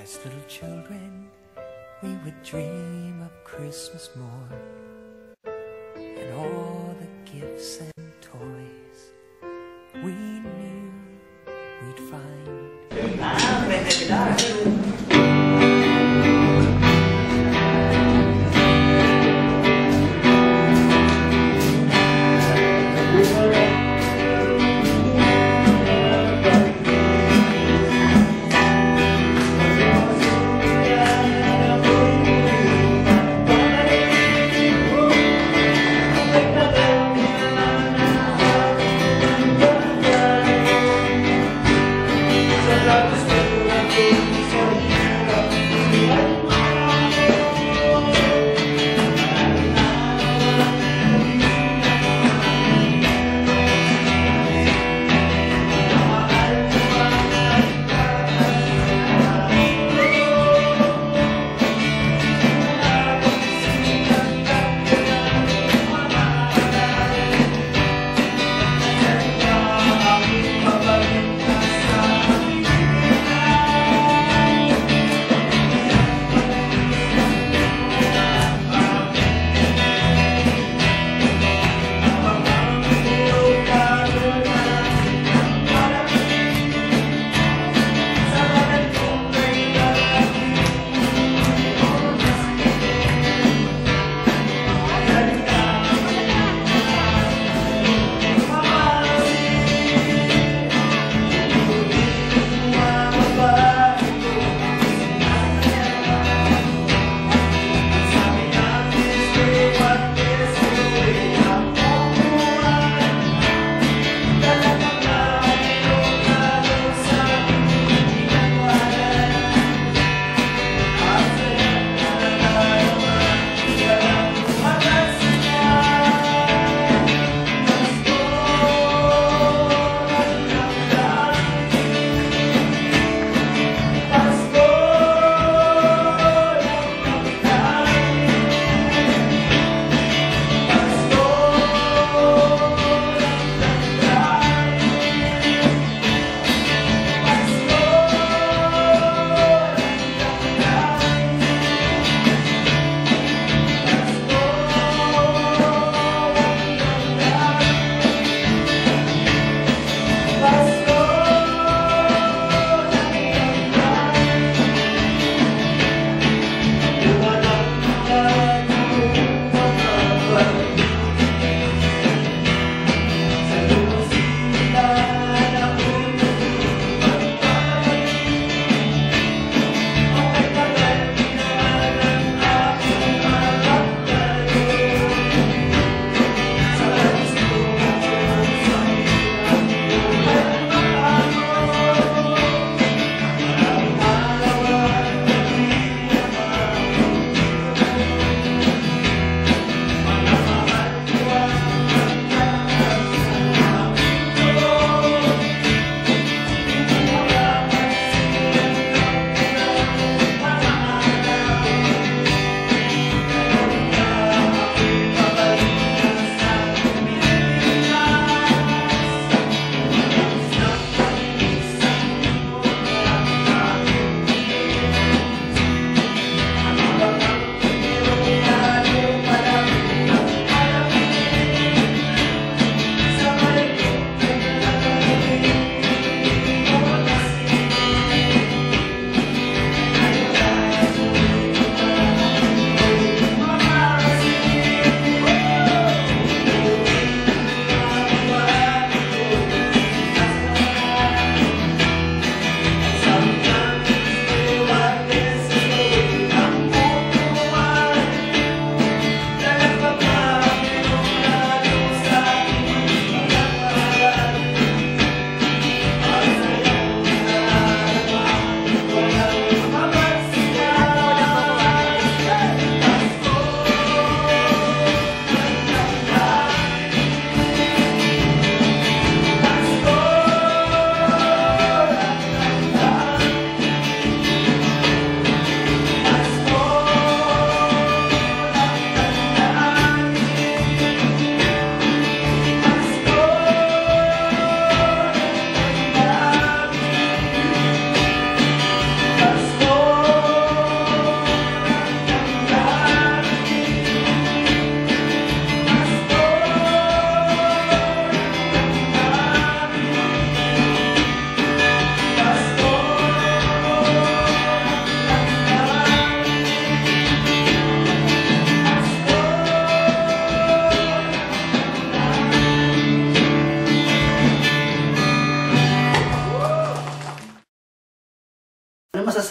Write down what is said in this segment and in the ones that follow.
As little children, we would dream of Christmas morn and all the gifts and toys we knew we'd find. Sorry.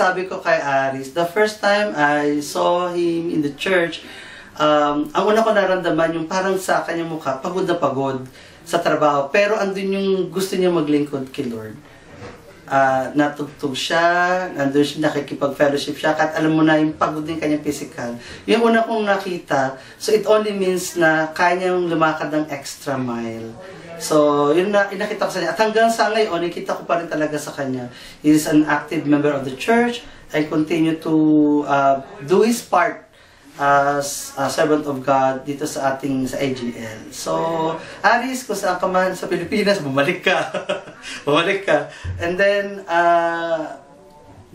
masasabi ko kay Aris, the first time I saw him in the church, ang una ko naramdaman yung parang sa kanyang mukha, pagod na pagod sa trabaho. Pero andun yung gusto niya maglingkod kay Lord. Natugtog siya, nandun siya, nakikipag-fellowship siya, kahit alam mo na yung pagod din kanyang physical. Yung una kong nakita, so it only means na kaya niyang lumakad ng extra mile. So, yun na, nakita ko sa kanya. At hanggang sa ngayon, nakita ko pa rin talaga sa kanya. He is an active member of the church. I continue to do his part as a servant of God dito sa ating sa AGL. So, Aris, kung saan ka man sa Pilipinas, bumalik ka. Bumalik ka. And then,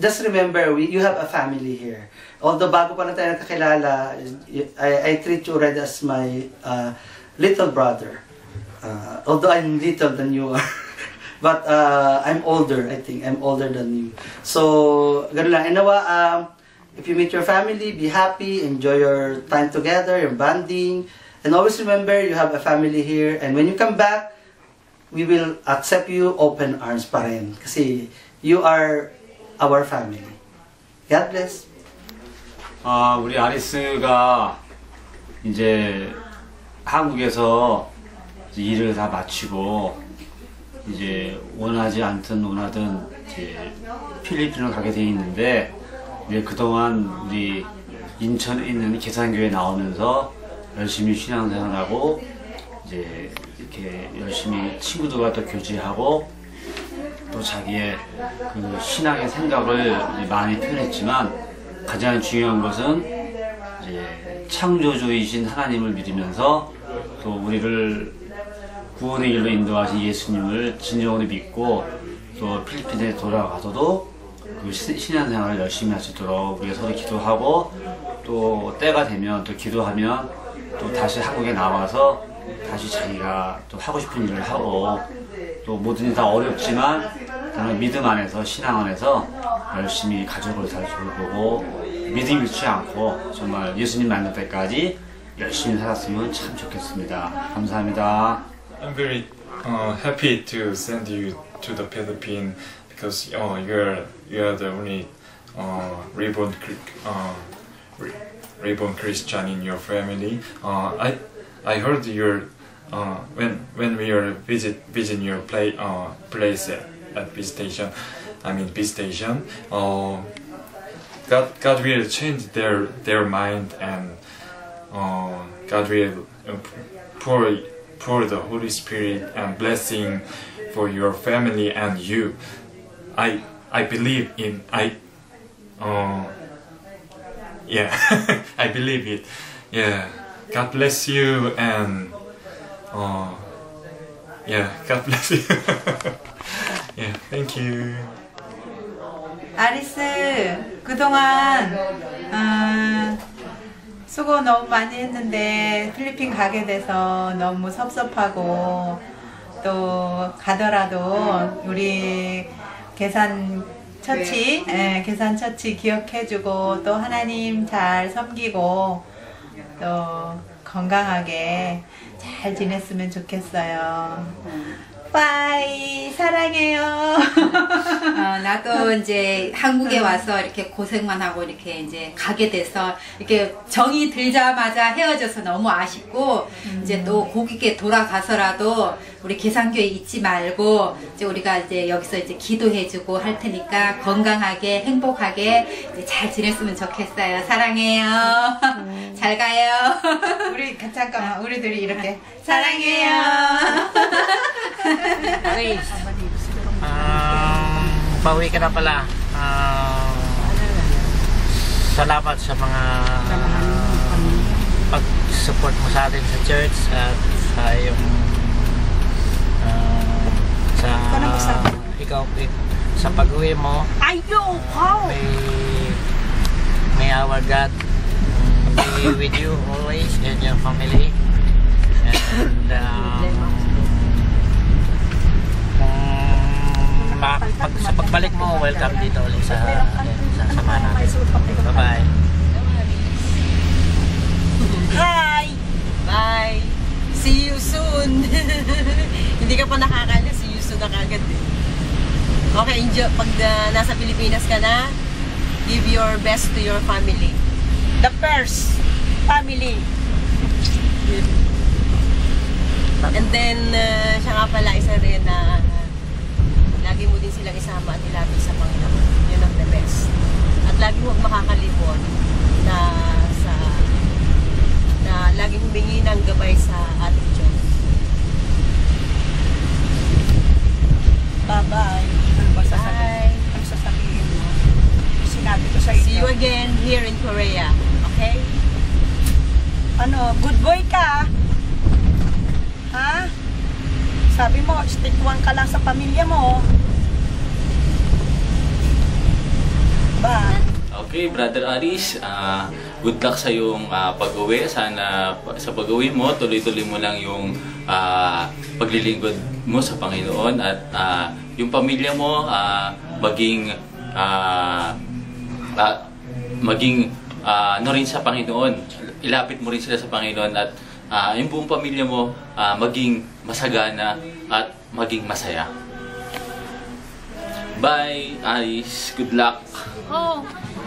just remember, you have a family here. Although bago pa na tayo nakakilala, I treat you already as my little brother. Although I'm little than you are. But I'm older, I think. I'm older than you. So, ganun lang. And nawa, if you meet your family, be happy, enjoy your time together, your bonding, and always remember you have a family here. And when you come back, we will accept you open arms pa rin. Kasi you are our family. God bless. 우리 아리스가 이제 한국에서 이제 일을 다 마치고 이제 원하지 않든 원하든 이제 필리핀으로 가게 돼 있는데. 이제 그동안 우리 인천에 있는 계산교회 나오면서 열심히 신앙생활하고 이제 이렇게 열심히 친구들과 또 교제하고 또 자기의 그 신앙의 생각을 많이 표현했지만 가장 중요한 것은 이제 창조주이신 하나님을 믿으면서 또 우리를 구원의 길로 인도하신 예수님을 진정으로 믿고 또 필리핀에 돌아가서도 그 신앙생활을 열심히 할 수 있도록 우리가 서로 기도하고 또 때가 되면 또 기도하면 또 다시 한국에 나와서 다시 자기가 또 하고 싶은 일을 하고 또 모든 일 다 어렵지만 믿음 안에서 신앙 안에서 열심히 가족을 잘 돌보고 믿음 잃지 않고 정말 예수님 만날 때까지 열심히 살았으면 참 좋겠습니다. 감사합니다. I'm very happy to send you to the Philippines. Because you're the only reborn Christian in your family. I heard your when we are visit your place at B station. I mean B station. God will change their mind and God will pour the Holy Spirit and blessing for your family and you. I believe in yeah I believe it. Yeah, God bless you and yeah, God bless you. Yeah, thank you. 아리스, 그동안 수고 너무 많이 했는데 필리핀 가게 돼서 너무 섭섭하고 또 가더라도 우리 계산 처치 기억해주고 또 하나님 잘 섬기고 또 건강하게 잘 지냈으면 좋겠어요. 빠이 사랑해요. 나도 이제 한국에 와서 이렇게 고생만 하고 이렇게 이제 가게 돼서 이렇게 정이 들자마자 헤어져서 너무 아쉽고 이제 또 고국에 돌아가서라도 우리 계산교회 잊지 말고 이제 우리가 이제 여기서 이제 기도해주고 할 테니까 건강하게 행복하게 이제 잘 지냈으면 좋겠어요. 사랑해요. 잘 가요. 우리 잠깐만 우리들이 이렇게 사랑해요. Aris, pauwi ka na pala. Salamat sa mga pag-support mo sa atin sa church at sa iyong ikaw sa pag-uwi mo. May our God be with you always and your family. And sa pagbalik mo, welcome dito ulit sa sama natin. Bye-bye. Hi! Bye! See you soon! Hindi ka pa nakakala, see you soon na kagad eh. Okay, enjoy. Pag nasa Pilipinas ka na, give your best to your family. The first family. And then, siya nga pala isa rin na lagi mo din silang isama at ilapit sa Panginoon. Yun ang the best. At lagi huwag makakalimot na lagi humingi ng gabay sa ating Diyos. Bye-bye. Ano sasabihin mo? Sinabi ko sa inyo. See you again here in Korea. Okay? Ano, good boy ka? Ha? Sabi mo, stick one ka lang sa pamilya mo. Ba? Okay, Brother Aris, good luck sa iyong pag-uwi. Sana sa pag-uwi mo, tuloy-tuloy mo lang yung paglilingkod mo sa Panginoon at yung pamilya mo maging ano rin sa Panginoon. Ilapit mo rin sila sa Panginoon at yung buong pamilya mo maging masagana at maging masaya. Bye, Aris. Good luck. Oh,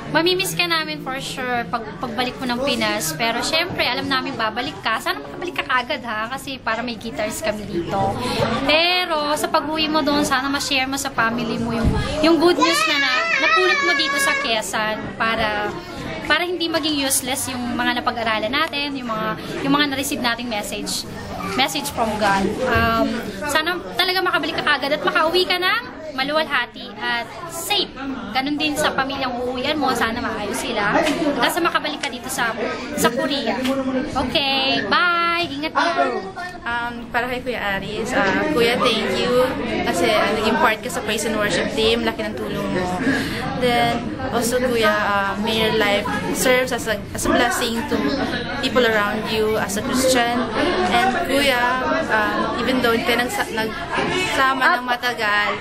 mamimiss ka namin for sure pagbalik mo ng Pinas. Pero syempre, alam namin babalik ka. Sana makabalik ka kagad ha, kasi para may guitars kami dito. Pero sa pag-uwi mo doon, sana ma-share mo sa family mo yung good news na napulot mo dito sa Quezon para hindi maging useless yung mga napag-aralan natin, yung mga na-receive nating message from God. Sana talaga makabalik ka kagad at makauwi ka na maluwalhati at safe. Ganon din sa pamilyang uuwian mo, sana maayos sila. Hanggang sa makabalik ka dito sa Korea. Okay, bye! Ingat kayo! Para kay Kuya Aris, Kuya, thank you kasi naging part ka sa praise and worship team. Laki ng tulong mo. Then, also Kuya, may your life serves as a blessing to people around you as a Christian. And Kuya, even though hindi ka nagsama ng matagal,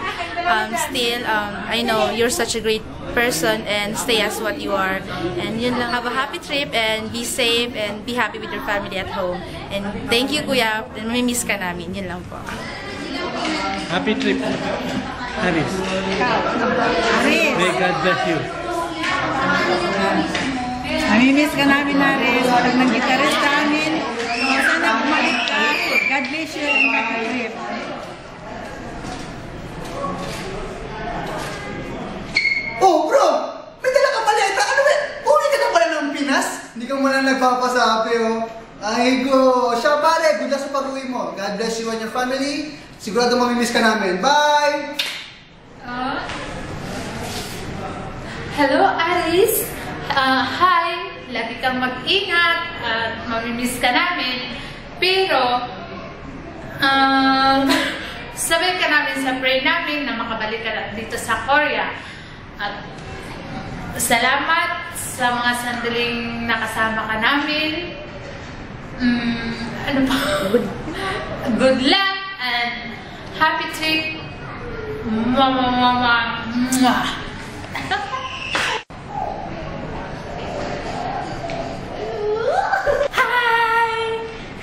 still, I know you're such a great person and stay as what you are. And yun lang, have a happy trip and be safe and be happy with your family at home. And thank you, Kuya. Mamimiss ka namin. Yun lang po. Happy trip, Aris. May God bless you. Mamimiss ka namin, Aris. Walang nang gitarist namin. Sana bumalik ka. God bless you and happy trip. Oh, bro! May dala ka paleta! Ano ba? Uwi ka na pala ng Pinas? Hindi ka muna nagpapasabi, oh. Ay, go! Siya, pare! Good luck sa pag-uwi mo. God bless you and your family. Sigurado mamimiss ka namin. Bye! Hello, Aris! Hi! Lagi kang mag-ingat at mamimiss ka namin. Pero, sabay ka namin sa pray namin na makabalik ka dito sa Korea. At salamat sa mga sandaling nakasama ka namin. Ano pa? Good luck and happy trip. Mama.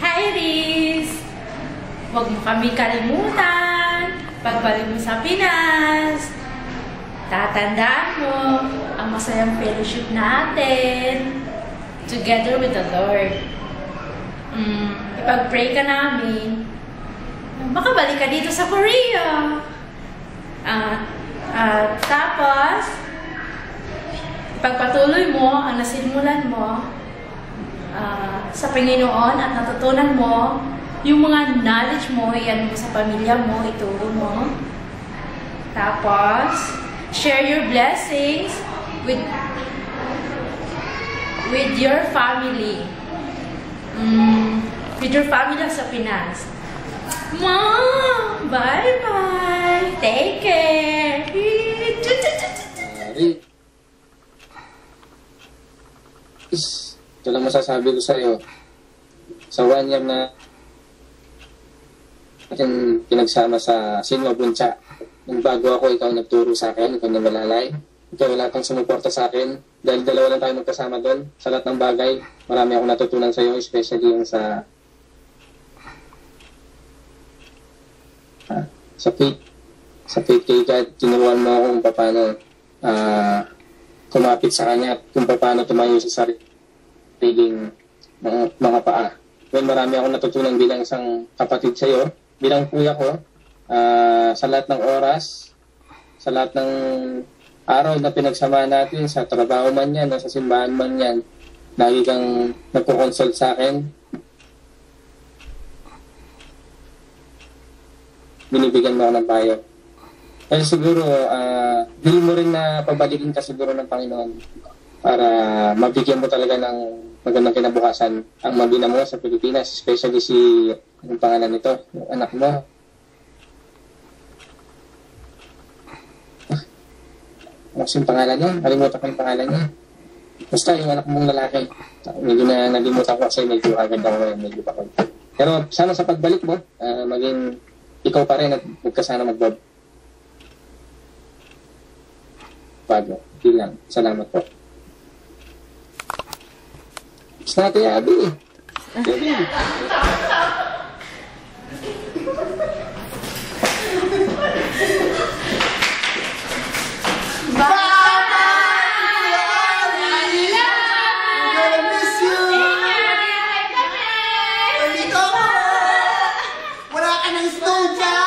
Hi, Riz. Huwag mo kami kalimutan. Pagbalik mo sa Pinas, tatandaan mo ang masayang fellowship natin together with the Lord. Ipag-pray ka namin, makabalik ka dito sa Korea. Tapos, ipagpatuloy mo ang nasinmulan mo sa Panginoon at natutunan mo yung mga knowledge mo, iyan mo sa pamilya mo, ituro mo. Tapos, share your blessings with your family. With your family sa Pinas. Mom! Bye-bye! Take care! Ito lang masasabi ko sa'yo. Sa 1 year na ating pinagsama sa Sinwa Buncha, nung bago ako, ikaw nagturo sa akin, ikaw namalalay. Ikaw wala kang sumuporta sa akin. Dahil dalawa lang tayo magkasama doon. Sa lahat ng bagay, marami akong natutunan sa iyo, especially yung sa faith. Sa faith kay God, tinuruan mo ako kung paano kumapit sa kanya at kung paano tumayo sa sariling mga paa. Well, marami akong natutunan bilang isang kapatid sa iyo, bilang kuya ko, sa lahat ng oras, sa lahat ng araw na pinagsama natin, sa trabaho man yan, sa simbahan man yan, lagi kang nagko-consult sa akin. Binibigyan mo ako ng payo. Kasi siguro, hindi mo rin na pabalikin ka siguro ng Panginoon para mabigyan mo talaga ng magandang kinabukasan ang mabina mo sa Pilipinas, especially si, anong pangalan nito, yung anak mo. Ano yung pangalan niya? Nalimutan ko yung pangalan niya. Basta yung anak mong lalaki. Medyo na nalimutan ko kasi medyo agad ako ngayon, medyo pa ko. Pero sana sa pagbalik mo, maging ikaw pa rin at huwag ka sana magbago. Hindi lang. Salamat po. It's not the Abby. Wala ka ng stone dyan!